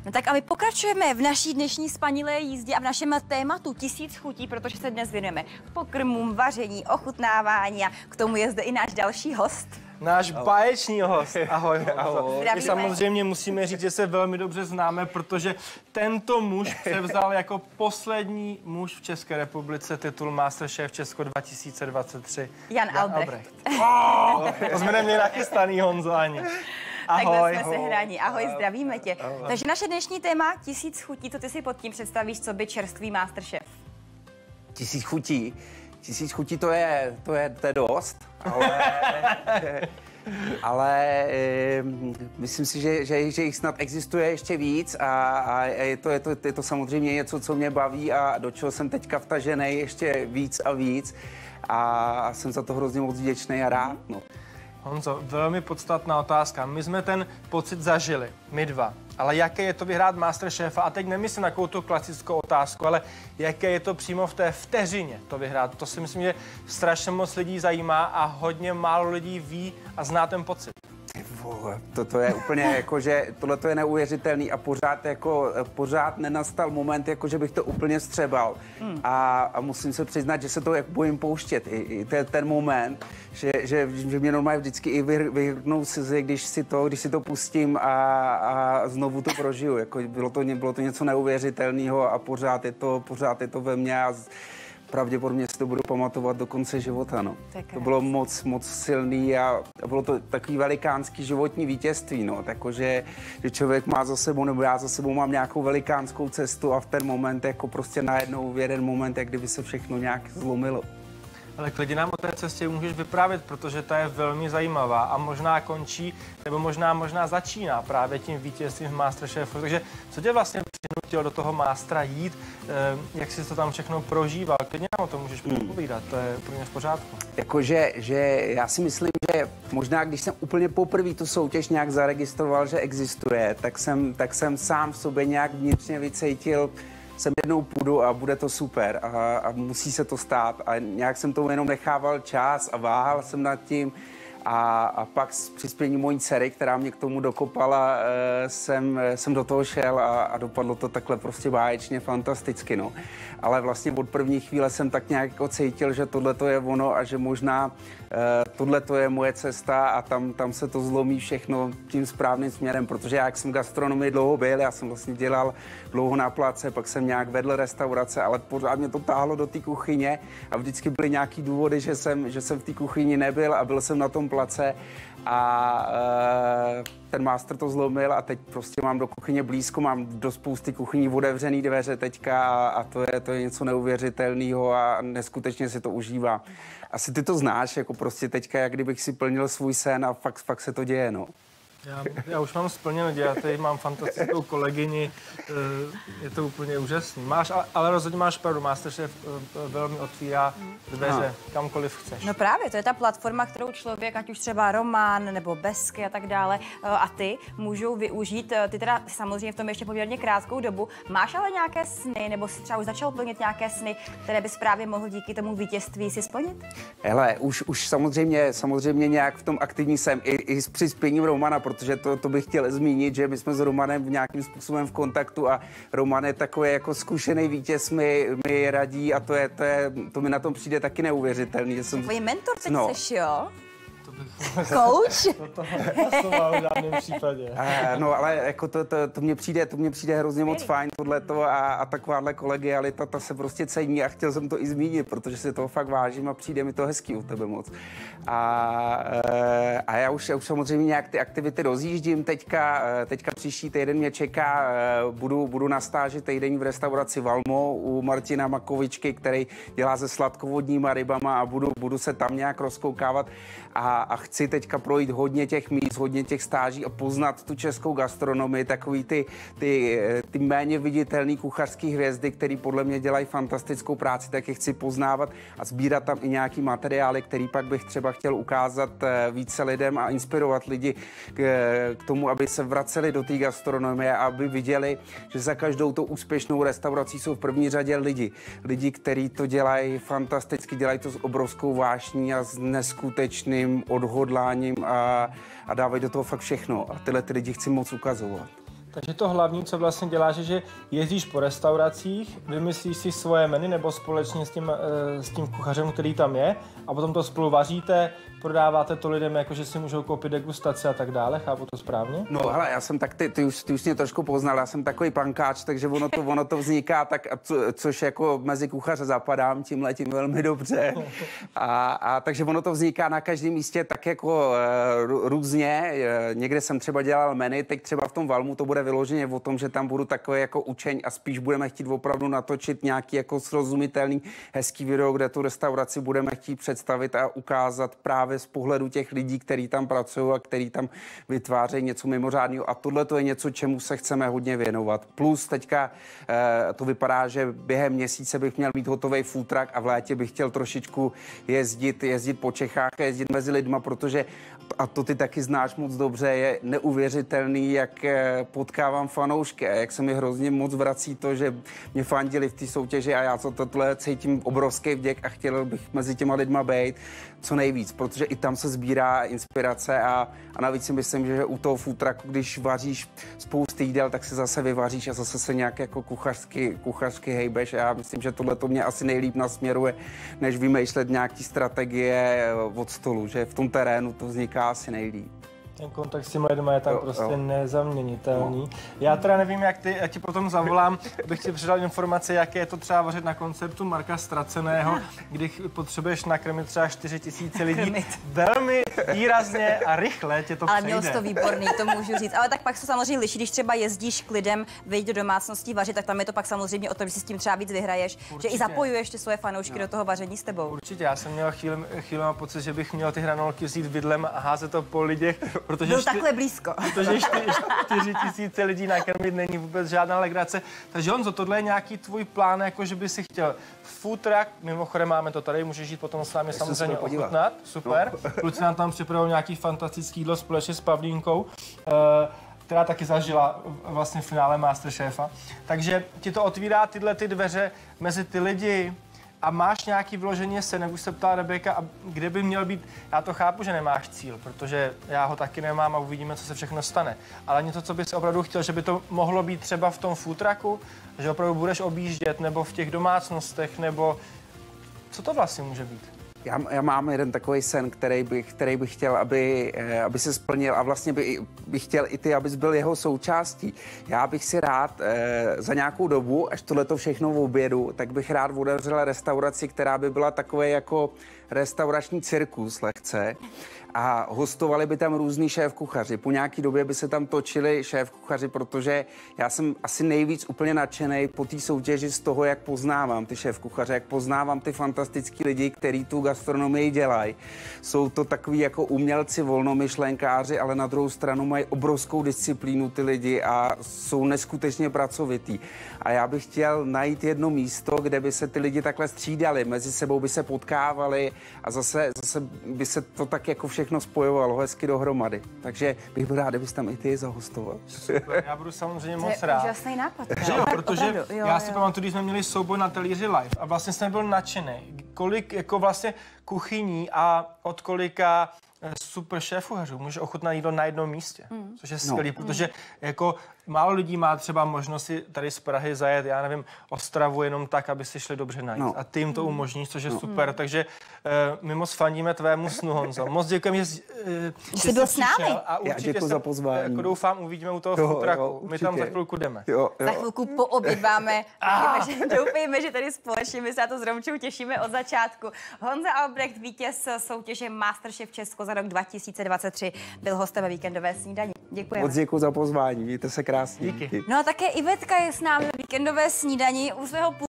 No tak a my pokračujeme v naší dnešní spanilé jízdě a v našem tématu 1000 chutí, protože se dnes věnujeme pokrmům, vaření, ochutnávání a k tomu je zde i náš další host. Náš báječný host. Ahoj, ahoj. Zdravíme. My samozřejmě musíme říct, že se velmi dobře známe, protože tento muž převzal jako poslední muž v České republice titul Masterchef Česko 2023. Jan Albrecht. To jsme neměli nachystaný, Honzo, ani. Ahoj. Takhle jsme se hraní. Ahoj, zdravíme tě. Takže naše dnešní téma 1000 chutí, co ty si pod tím představíš, co by čerstvý Masterchef? 1000 chutí. 1000 chutí to je dost, ale myslím si, že jich snad existuje ještě víc a je to samozřejmě něco, co mě baví a do čeho jsem teďka vtažený ještě víc a víc a jsem za to hrozně moc vděčný a rád. No. Honzo, velmi podstatná otázka. My jsme ten pocit zažili, my dva. Ale jaké je to vyhrát Masterchefa? A teď nemyslím na takovou tu klasickou otázku, ale jaké je to přímo v té vteřině to vyhrát? To si myslím, že strašně moc lidí zajímá a hodně málo lidí ví a zná ten pocit. To je úplně jako, že tohle je neuvěřitelný a pořád nenastal moment, jako že bych to úplně střebal. A musím se přiznat, že se to jak bojím pouštět. I ten moment, že mě normálně vždycky i vyhrnou slzy, když si to pustím a znovu to prožiju. Jako bylo to něco neuvěřitelného a pořád je to ve mně a pravděpodobně si to budu pamatovat do konce života. No. To bylo moc silný a bylo to takový velikánský životní vítězství. No. Takže, že člověk má za sebou, nebo já za sebou mám nějakou velikánskou cestu a v ten moment jako prostě najednou v jeden moment, jak kdyby se všechno nějak zlomilo. Ale klidně nám o té cestě můžeš vyprávět, protože ta je velmi zajímavá a možná končí, nebo možná začíná právě tím vítězstvím v Masterchefu. Takže co tě vlastně přinutilo do toho Mastera jít, jak jsi to tam všechno prožíval? Klidně nám o tom můžeš povídat, to je pro mě v pořádku. Jakože já si myslím, že možná když jsem úplně poprvé tu soutěž nějak zaregistroval, že existuje, tak jsem sám v sobě nějak vnitřně vycítil, sem jednou půjdu a bude to super a musí se to stát. A nějak jsem tomu jenom nechával čas a váhal jsem nad tím. A pak s přispěním mojí dcery, která mě k tomu dokopala, jsem do toho šel a dopadlo to takhle prostě báječně fantasticky. No. Ale vlastně od první chvíle jsem tak nějak jako cítil, že tohle to je ono a že možná tohle to je moje cesta a tam se to zlomí všechno tím správným směrem, protože já, jak jsem gastronomii dlouho byl, já jsem vlastně dělal dlouho na place, pak jsem nějak vedl restaurace, ale pořád mě to táhlo do té kuchyně a vždycky byly nějaký důvody, že jsem v té kuchyni nebyl a byl jsem na tom place a ten master to zlomil a teď prostě mám do kuchyně blízko, mám do spousty kuchyní otevřený dveře teďka a to je něco neuvěřitelného a neskutečně si to užívá. Asi ty to znáš, jako prostě teďka, jak kdybych si plnil svůj sen a fakt se to děje, no. Já už mám splněno, já tady mám fantastickou kolegyni, je to úplně úžasný. Ale rozhodně máš pravdu, Masterchef velmi otvírá dveře kamkoliv chceš. No právě, to je ta platforma, kterou člověk, ať už třeba Roman nebo Besky a tak dále, a ty můžou využít. Ty teda samozřejmě v tom ještě poměrně krátkou dobu. Máš ale nějaké sny, nebo si třeba už začal plnit nějaké sny, které bys právě mohl díky tomu vítězství si splnit? Hele, už samozřejmě nějak v tom aktivní jsem i s přispěním Romana, protože to bych chtěl zmínit, že my jsme s Romanem v nějakým způsobem v kontaktu a Roman je takový jako zkušený vítěz, mi radí a to mi na tom přijde taky neuvěřitelný. Že jsem... Tvůj mentor teď seš, jo? Coach? To v žádném případě. No, ale jako to mně přijde hrozně moc fajn tohleto a takováhle kolegialita, ta se prostě cení a chtěl jsem to i zmínit, protože si toho fakt vážím a přijde mi to hezký u tebe moc. A já už samozřejmě nějak ty aktivity rozjíždím teďka příští týden mě čeká, budu na stáži týden v restauraci Valmo u Martina Makovičky, který dělá se sladkovodníma rybama a budu se tam nějak rozkoukávat a chci teďka projít hodně těch míst, hodně těch stáží a poznat tu českou gastronomii, takový ty méně viditelný kuchařský hvězdy, který podle mě dělají fantastickou práci, tak je chci poznávat a sbírat tam i nějaký materiály, který pak bych třeba chtěl ukázat více lidem a inspirovat lidi k tomu, aby se vraceli do té gastronomie a aby viděli, že za každou tou úspěšnou restaurací jsou v první řadě lidi, kteří to dělají fantasticky, dělají to s obrovskou vášní a s neskutečným odhodláním a dávají do toho fakt všechno. A tyhle ty lidi chci moc ukazovat. Takže to hlavní, co vlastně děláš, je, že jezdíš po restauracích, vymyslíš si svoje menu nebo společně s tím kuchařem, který tam je, a potom to spolu vaříte, prodáváte to lidem, jakože si můžou koupit degustace a tak dále, chápu to správně? No hele, já jsem tak, ty už mě trošku poznal, já jsem takový pankáč, takže ono to vzniká tak, což jako mezi kuchaře zapadám tímhletím velmi dobře. A takže ono to vzniká na každém místě tak jako různě. Někde jsem třeba dělal menu, teď třeba v tom Valmu to bude vyloženě o tom, že tam budu takový jako učeň a spíš budeme chtít opravdu natočit nějaký jako srozumitelný, hezký video, kde tu restauraci budeme chtít představit a ukázat právě z pohledu těch lidí, kteří tam pracují a kteří tam vytvářejí něco mimořádného. A tohle to je něco, čemu se chceme hodně věnovat. Plus teďka to vypadá, že během měsíce bych měl mít hotový food truck a v létě bych chtěl trošičku jezdit po Čechách a jezdit mezi lidma, protože, a to ty taky znáš moc dobře, je neuvěřitelný, jak potkávám fanoušky a jak se mi hrozně moc vrací to, že mě fandili v té soutěži a já tohle cítím obrovský vděk a chtěl bych mezi těma lidma být co nejvíc, protože i tam se sbírá inspirace a navíc si myslím, že u toho food trucku, když vaříš spousty jídel, tak se zase vyvaříš a zase se nějak jako kuchařsky hejbeš a já myslím, že tohle to mě asi nejlíp nasměruje, než vymýšlet nějaký strategie od stolu, že v tom terénu to vzniká asi nejlíp. Ten kontakt s těmi lidmi je tam prostě nezaměnitelný. Já teda nevím, jak ty, já ti potom zavolám, abych ti předal informace, jaké je to třeba vařit na konceptu Marka Ztraceného, kdy potřebuješ nakrmit třeba 4 000 lidí. Velmi výrazně a rychle tě to ale přejde. měl jsi to výborný, to můžu říct. Ale tak pak se samozřejmě liší, když třeba jezdíš k lidem, vyjď do domácností vařit, tak tam je to pak samozřejmě o tom, že si s tím třeba víc vyhraješ, určitě. Že i zapojuješ ty svoje fanoušky do toho vaření s tebou. Určitě, já jsem měl chvíli pocit, že bych měl ty hranolky vzít vidlem a házet to po lidech, protože byl takhle blízko. Protože 4 000 lidí nakrmit není vůbec žádná legrace. Takže Honzo, tohle je nějaký tvůj plán, jako že by si chtěl food truck, mimochodem máme to tady, můžeš jít potom s námi samozřejmě ochutnat. Super. Kluci nám tam připravují nějaký fantastický jídlo společně s Pavlínkou, která taky zažila vlastně v finále Masterchefa. Takže ti to otvírá tyhle ty dveře mezi ty lidi. A máš nějaký vyloženě sen, jak už se ptala Rebeka, a kde by měl být, já to chápu, že nemáš cíl, protože já ho taky nemám a uvidíme, co se všechno stane. Ale něco, co bys opravdu chtěl, že by to mohlo být třeba v tom food trucku, že opravdu budeš objíždět, nebo v těch domácnostech, nebo co to vlastně může být? Já mám jeden takový sen, který bych chtěl, aby se splnil a vlastně bych chtěl i ty, abys byl jeho součástí. Já bych si rád za nějakou dobu, až tohleto všechno v obědu, tak bych rád otevřel restauraci, která by byla takový jako restaurační cirkus lehce a hostovali by tam různý šéfkuchaři. Po nějaký době by se tam točili šéfkuchaři, protože já jsem asi nejvíc úplně nadšenej po té soutěži z toho, jak poznávám ty šéfkuchaře, jak poznávám ty fantastický lidi, kteří tu gastronomii dělají. Jsou to takový jako umělci, volnomyšlenkáři, ale na druhou stranu mají obrovskou disciplínu ty lidi a jsou neskutečně pracovitý. A já bych chtěl najít jedno místo, kde by se ty lidi takhle střídali, mezi sebou by se potkávali a zase by se to tak jako všechno spojovalo hezky dohromady. Takže bych byl rád, kdybys tam i ty zahostoval. Super, já budu samozřejmě moc rád. To je úžasný nápad. Že jo, protože já si pamatuju, když jsme měli souboj na talíři live a vlastně jsem byl nadšený, kolik jako vlastně kuchyní a od kolika super šéfkuchařů může ochutnat jídlo na jednom místě, což je skvělý, protože jako málo lidí má třeba možnost si tady z Prahy zajet, já nevím, Ostravu jenom tak, aby si šli dobře najít. A ty jim to umožníš, což je super. Takže my moc fandíme tvému snu, Honzo. Moc děkujeme, že jsi byl s námi. A určitě za pozvání. Jako doufám, uvidíme u toho food trucku. My tam za chvilku jdeme. Za chvilku poobědváme. Doufejme, že tady společně my se na to s Romčou těšíme od začátku. Honza Albrecht, vítěz soutěže Masterchef Česko za rok 2023, byl hostem ve víkendové snídani. Děkujeme. Moc děkuji za pozvání, mějte se krásně. Díky. No a také Ivetka je s námi ve víkendové snídani u svého